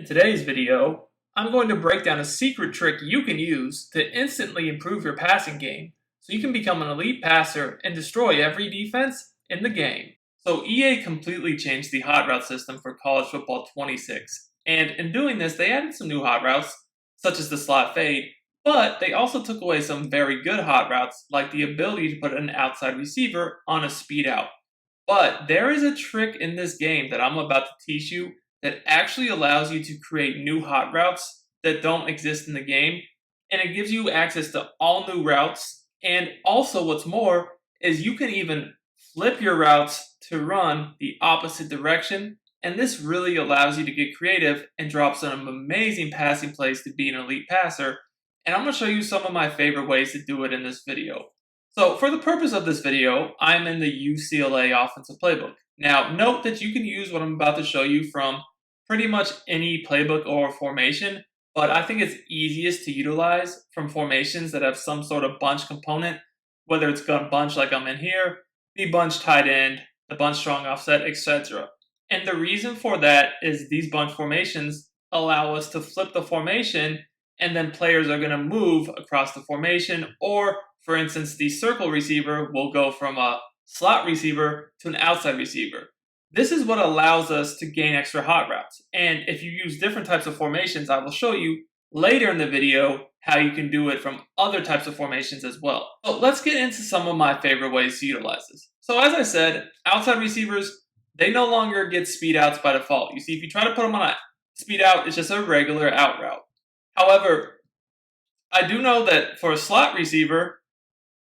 In today's video, I'm going to break down a secret trick you can use to instantly improve your passing game so you can become an elite passer and destroy every defense in the game. So EA completely changed the hot route system for college football 26, and in doing this they added some new hot routes such as the slot fade, but they also took away some very good hot routes like the ability to put an outside receiver on a speed out. But there is a trick in this game that I'm about to teach you that actually allows you to create new hot routes that don't exist in the game, and it gives you access to all new routes. And also, what's more, is you can even flip your routes to run the opposite direction, and this really allows you to get creative and drop some amazing passing plays to be an elite passer. And I'm going to show you some of my favorite ways to do it in this video. So for the purpose of this video, I'm in the UCLA offensive playbook. Now, note that you can use what I'm about to show you from pretty much any playbook or formation, but I think it's easiest to utilize from formations that have some sort of bunch component, whether it's gun bunch like I'm in here, the bunch tight end, the bunch strong offset, etc. And the reason for that is these bunch formations allow us to flip the formation, and then players are going to move across the formation, or for instance, the circle receiver will go from a slot receiver to an outside receiver. This is what allows us to gain extra hot routes. And if you use different types of formations, I will show you later in the video how you can do it from other types of formations as well. So let's get into some of my favorite ways to utilize this. So as I said, outside receivers, they no longer get speed outs by default. You see, if you try to put them on a speed out, it's just a regular out route. However, I do know that for a slot receiver,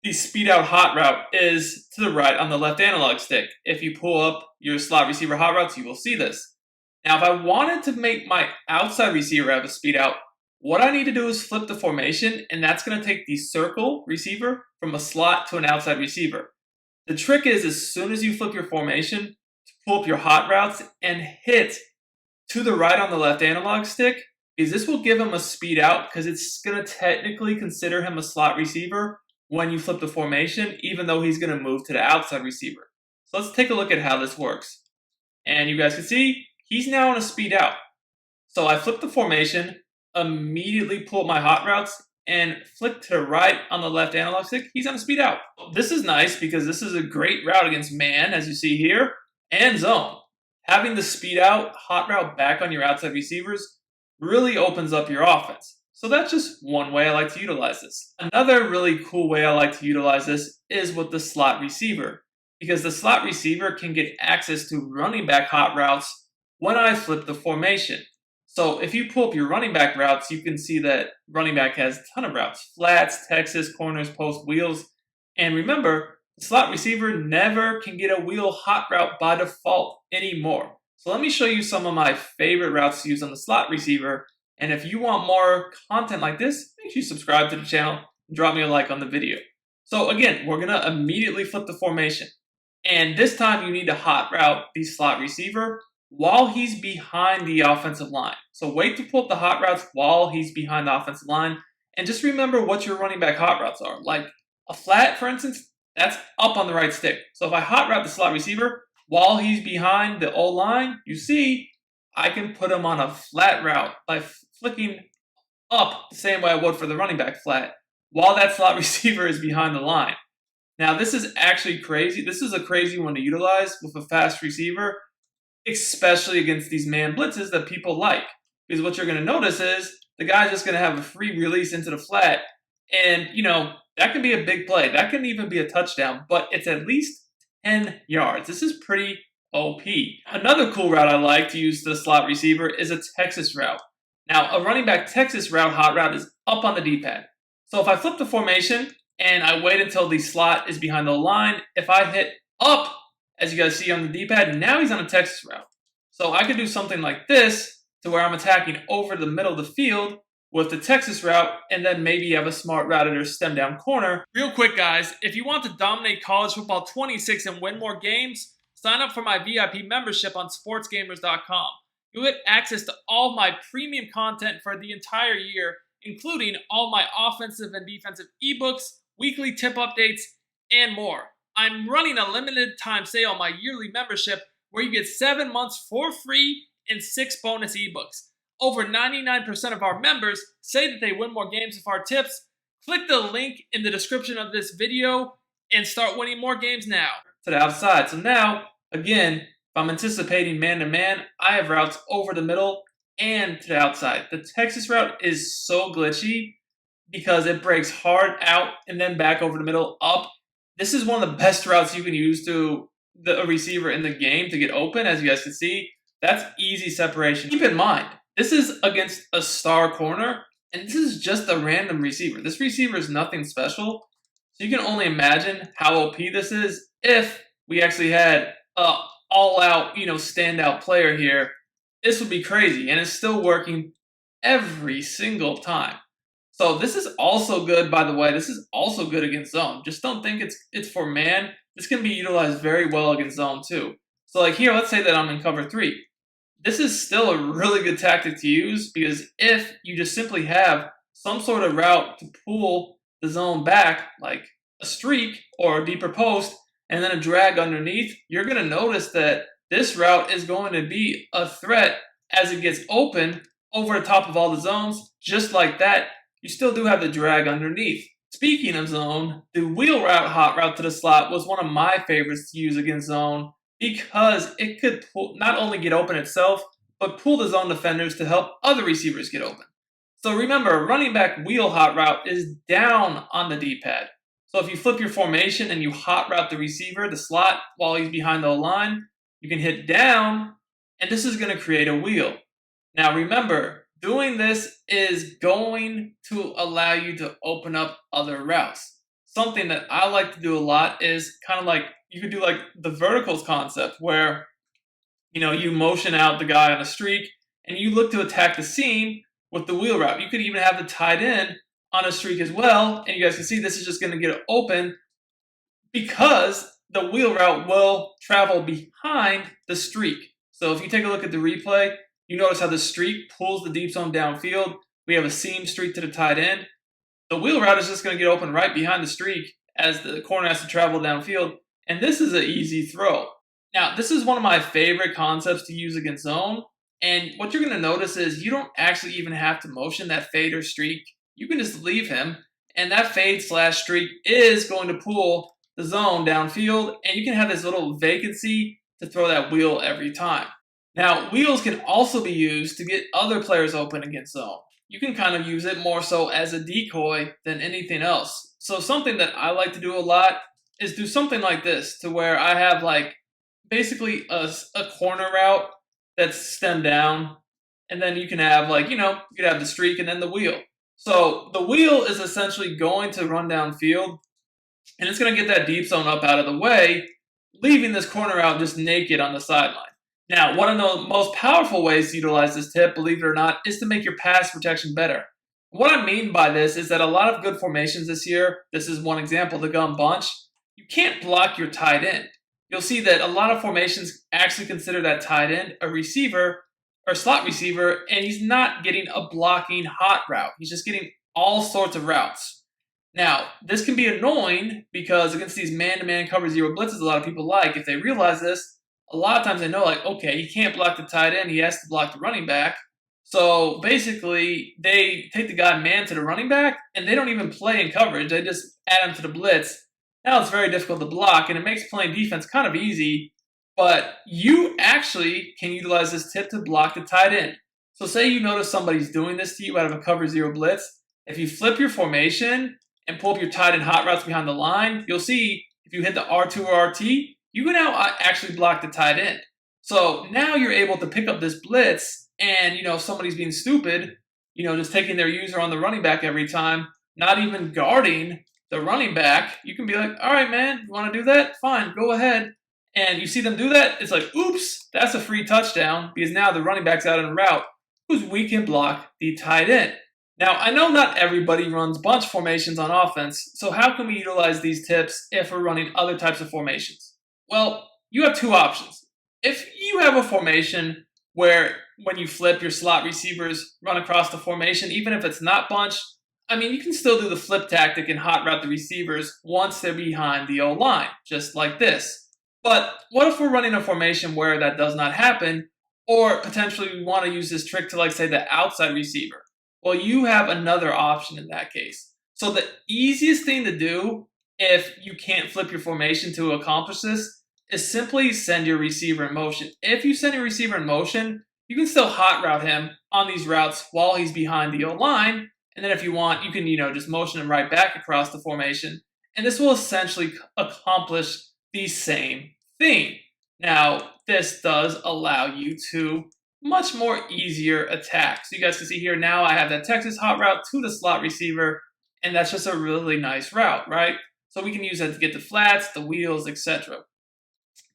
the speed out hot route is to the right on the left analog stick. If you pull up your slot receiver hot routes, you will see this. Now, if I wanted to make my outside receiver have a speed out, what I need to do is flip the formation, and that's going to take the circle receiver from a slot to an outside receiver. The trick is, as soon as you flip your formation, to pull up your hot routes and hit to the right on the left analog stick, because this will give him a speed out because it's going to technically consider him a slot receiver when you flip the formation, even though he's going to move to the outside receiver. So let's take a look at how this works. And you guys can see, he's now on a speed out. So I flip the formation, immediately pull up my hot routes, and flick to the right on the left analog stick, he's on a speed out. This is nice because this is a great route against man, as you see here, and zone. Having the speed out hot route back on your outside receivers really opens up your offense. So that's just one way I like to utilize this. Another really cool way I like to utilize this is with the slot receiver, because the slot receiver can get access to running back hot routes when I flip the formation. So if you pull up your running back routes, you can see that running back has a ton of routes: flats, Texas, corners, post, wheels. And remember, the slot receiver never can get a wheel hot route by default anymore. So let me show you some of my favorite routes to use on the slot receiver. And if you want more content like this, make sure you subscribe to the channel and drop me a like on the video. So again, we're going to immediately flip the formation. And this time you need to hot route the slot receiver while he's behind the offensive line. So wait to pull up the hot routes while he's behind the offensive line. And just remember what your running back hot routes are. Like a flat, for instance, that's up on the right stick. So if I hot route the slot receiver while he's behind the O-line, you see, I can put him on a flat route by flicking up the same way I would for the running back flat while that slot receiver is behind the line. Now, this is actually crazy. This is a crazy one to utilize with a fast receiver, especially against these man blitzes that people like. Because what you're going to notice is the guy's just going to have a free release into the flat. And, that can be a big play. That can even be a touchdown, but it's at least 10 yards. This is pretty OP. Another cool route I like to use the slot receiver is a Texas route. Now, a running back Texas route hot route is up on the D-pad. So if I flip the formation and I wait until the slot is behind the line, if I hit up, as you guys see on the D-pad, now he's on a Texas route. So I could do something like this to where I'm attacking over the middle of the field with the Texas route, and then maybe you have a smart routed or stem down corner. Real quick, guys, if you want to dominate college football 26 and win more games, sign up for my VIP membership on Sportsgamerz.com. You'll get access to all my premium content for the entire year, including all my offensive and defensive ebooks, weekly tip updates, and more. I'm running a limited time sale on my yearly membership where you get 7 months for free and 6 bonus ebooks. over 99% of our members say that they win more games with our tips. Click the link in the description of this video and start winning more games now. To the outside. So now, again, if I'm anticipating man-to-man, I have routes over the middle and to the outside. The Texas route is so glitchy because it breaks hard out and then back over the middle up. This is one of the best routes you can use to a receiver in the game to get open. As you guys can see, that's easy separation. Keep in mind, this is against a star corner, and this is just a random receiver. This receiver is nothing special. So you can only imagine how OP this is if we actually had a all-out, standout player here. This would be crazy, and it's still working every single time. So this is also good, by the way. This is also good against zone. Just don't think it's for man. This can be utilized very well against zone too. So like here, let's say that I'm in cover 3. This is still a really good tactic to use because if you just simply have some sort of route to pull the zone back, like a streak or a deeper post, and then a drag underneath, you're going to notice that this route is going to be a threat as it gets open over the top of all the zones. Just like that, you still do have the drag underneath. Speaking of zone, the wheel route, hot route to the slot was one of my favorites to use against zone because it could not only get open itself, but pull the zone defenders to help other receivers get open. So remember, running back wheel hot route is down on the D-pad. So if you flip your formation and you hot route the receiver, the slot, while he's behind the line, you can hit down, and this is going to create a wheel. Now remember, doing this is going to allow you to open up other routes. Something that I like to do a lot is kind of like, you could do like the verticals concept where, you motion out the guy on a streak and you look to attack the seam with the wheel route. You could even have the tight end on a streak as well, and you guys can see this is just going to get open because the wheel route will travel behind the streak. So if you take a look at the replay, you notice how the streak pulls the deep zone downfield. We have a seam streak to the tight end. The wheel route is just going to get open right behind the streak as the corner has to travel downfield, and this is an easy throw. Now, this is one of my favorite concepts to use against zone, and what you're going to notice is you don't actually even have to motion that fade or streak. You can just leave him, and that fade / streak is going to pull the zone downfield, and you can have this little vacancy to throw that wheel every time. Now, wheels can also be used to get other players open against zone. You can kind of use it more so as a decoy than anything else. So something that I like to do a lot is do something like this, to where I have like basically a corner route that's stemmed down, and then you can have like, you could have the streak and then the wheel. So the wheel is essentially going to run downfield, and it's going to get that deep zone up out of the way, leaving this corner out just naked on the sideline. Now, one of the most powerful ways to utilize this tip, believe it or not, is to make your pass protection better. What I mean by this is that a lot of good formations this year, this is one example, the gun bunch, you can't block your tight end. You'll see that a lot of formations actually consider that tight end a receiver or slot receiver, and he's not getting a blocking hot route. He's just getting all sorts of routes. Now, this can be annoying because against these man-to-man cover zero blitzes a lot of people like, if they realize this, a lot of times they know like, okay, he can't block the tight end, he has to block the running back. So basically, they take the guy man to the running back, and they don't even play in coverage. They just add him to the blitz. Now it's very difficult to block, and it makes playing defense kind of easy. But you actually can utilize this tip to block the tight end. So say you notice somebody's doing this to you out of a cover zero blitz. If you flip your formation and pull up your tight end hot routes behind the line, you'll see if you hit the R2 or RT, you can now actually block the tight end. So now you're able to pick up this blitz, and if somebody's being stupid, just taking their user on the running back every time, not even guarding the running back, you can be like, all right, man, you want to do that? Fine, go ahead. And you see them do that, it's like, oops, that's a free touchdown because now the running back's out en route who's weak can block the tight end. Now, I know not everybody runs bunch formations on offense, so how can we utilize these tips if we're running other types of formations? Well, you have two options. If you have a formation where when you flip, your slot receivers run across the formation, even if it's not bunch, you can still do the flip tactic and hot route the receivers once they're behind the O-line, just like this. But what if we're running a formation where that does not happen, Or potentially we want to use this trick to, like, say, the outside receiver. Well, you have another option in that case. So the easiest thing to do if you can't flip your formation to accomplish this is simply send your receiver in motion. If you send your receiver in motion, you can still hot route him on these routes while he's behind the O-line. And then if you want, you can, just motion him right back across the formation. And this will essentially accomplish the same thing. Now, this does allow you to much more easier attack. So you guys can see here now I have that Texas hot route to the slot receiver, and that's just a really nice route, right? So we can use that to get the flats, the wheels, etc.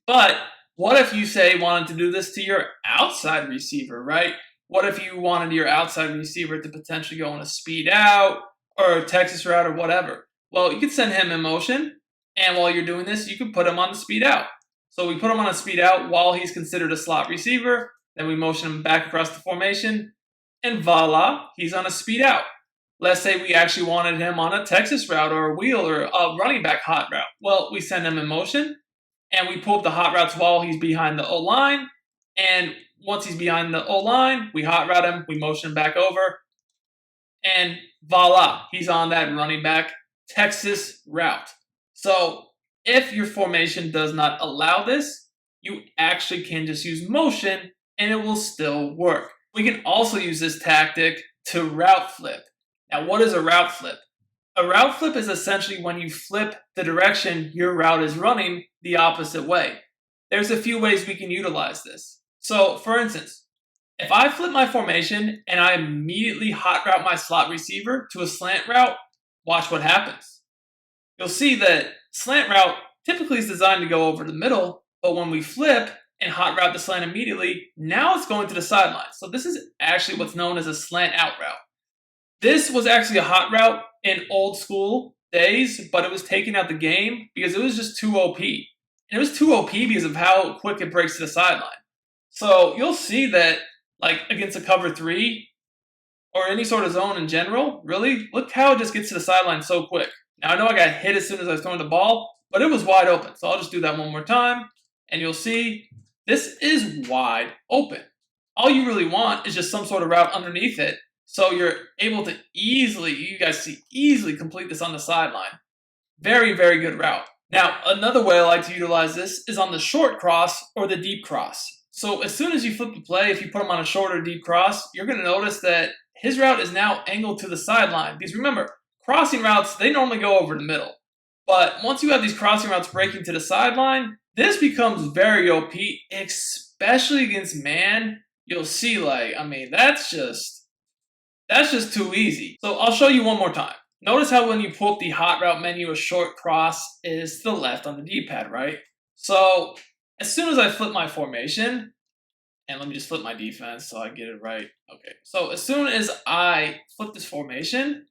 But what if you, say, wanted to do this to your outside receiver, right? What if you wanted your outside receiver to potentially go on a speed out or a Texas route or whatever? Well, you could send him in motion, and while you're doing this, you can put him on the speed out. So we put him on a speed out while he's considered a slot receiver, then we motion him back across the formation, and voila, he's on a speed out. Let's say we actually wanted him on a Texas route or a wheel or a running back hot route. Well, we send him in motion, and we pull up the hot routes while he's behind the O-line, and once he's behind the O-line, we hot route him, we motion him back over, and voila, he's on that running back Texas route. So if your formation does not allow this, you actually can just use motion and it will still work. We can also use this tactic to route flip. Now, what is a route flip? A route flip is essentially when you flip the direction your route is running the opposite way. There's a few ways we can utilize this. So, for instance, if I flip my formation and I immediately hot route my slot receiver to a slant route, watch what happens. You'll see that slant route typically is designed to go over the middle, but when we flip and hot route the slant immediately, now it's going to the sideline. So this is actually what's known as a slant out route. This was actually a hot route in old school days, but it was taken out the game because it was just too OP. And it was too OP because of how quick it breaks to the sideline. So you'll see that, like, against a cover 3 or any sort of zone in general, really, look how it just gets to the sideline so quick. Now, I know I got hit as soon as I was throwing the ball, but it was wide open. So I'll just do that one more time, and you'll see this is wide open. All you really want is just some sort of route underneath it, so you're able to easily complete this on the sideline. Very, very good route. Now, another way I like to utilize this is on the short cross or the deep cross. So as soon as you flip the play, if you put him on a short or deep cross, you're going to notice that his route is now angled to the sideline. Because remember, crossing routes, they normally go over the middle. But once you have these crossing routes breaking to the sideline, this becomes very OP, especially against man. You'll see, that's just too easy. So I'll show you one more time. Notice how when you pull up the hot route menu, a short cross is to the left on the D-pad, right? So as soon as I flip my formation, and let me just flip my defense so I get it right. Okay, so as soon as I flip this formation,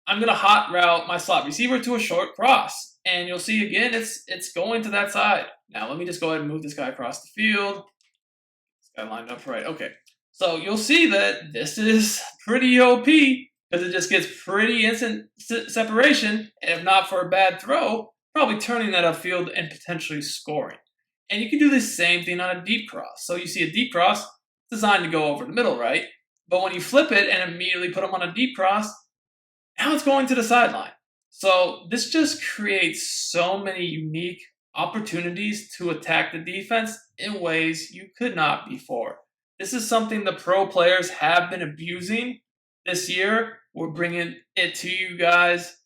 I'm going to hot route my slot receiver to a short cross. And you'll see again, it's going to that side. Now let me just go ahead and move this guy across the field. This guy lined up right. Okay, so you'll see that this is pretty OP because it just gets pretty instant separation. And if not for a bad throw, probably turning that upfield and potentially scoring. And you can do the same thing on a deep cross. So you see a deep cross designed to go over the middle, right? But when you flip it and immediately put them on a deep cross, now it's going to the sideline. So this just creates so many unique opportunities to attack the defense in ways you could not before. This is something the pro players have been abusing this year. We're bringing it to you guys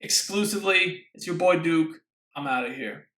exclusively. It's your boy Duke. I'm out of here.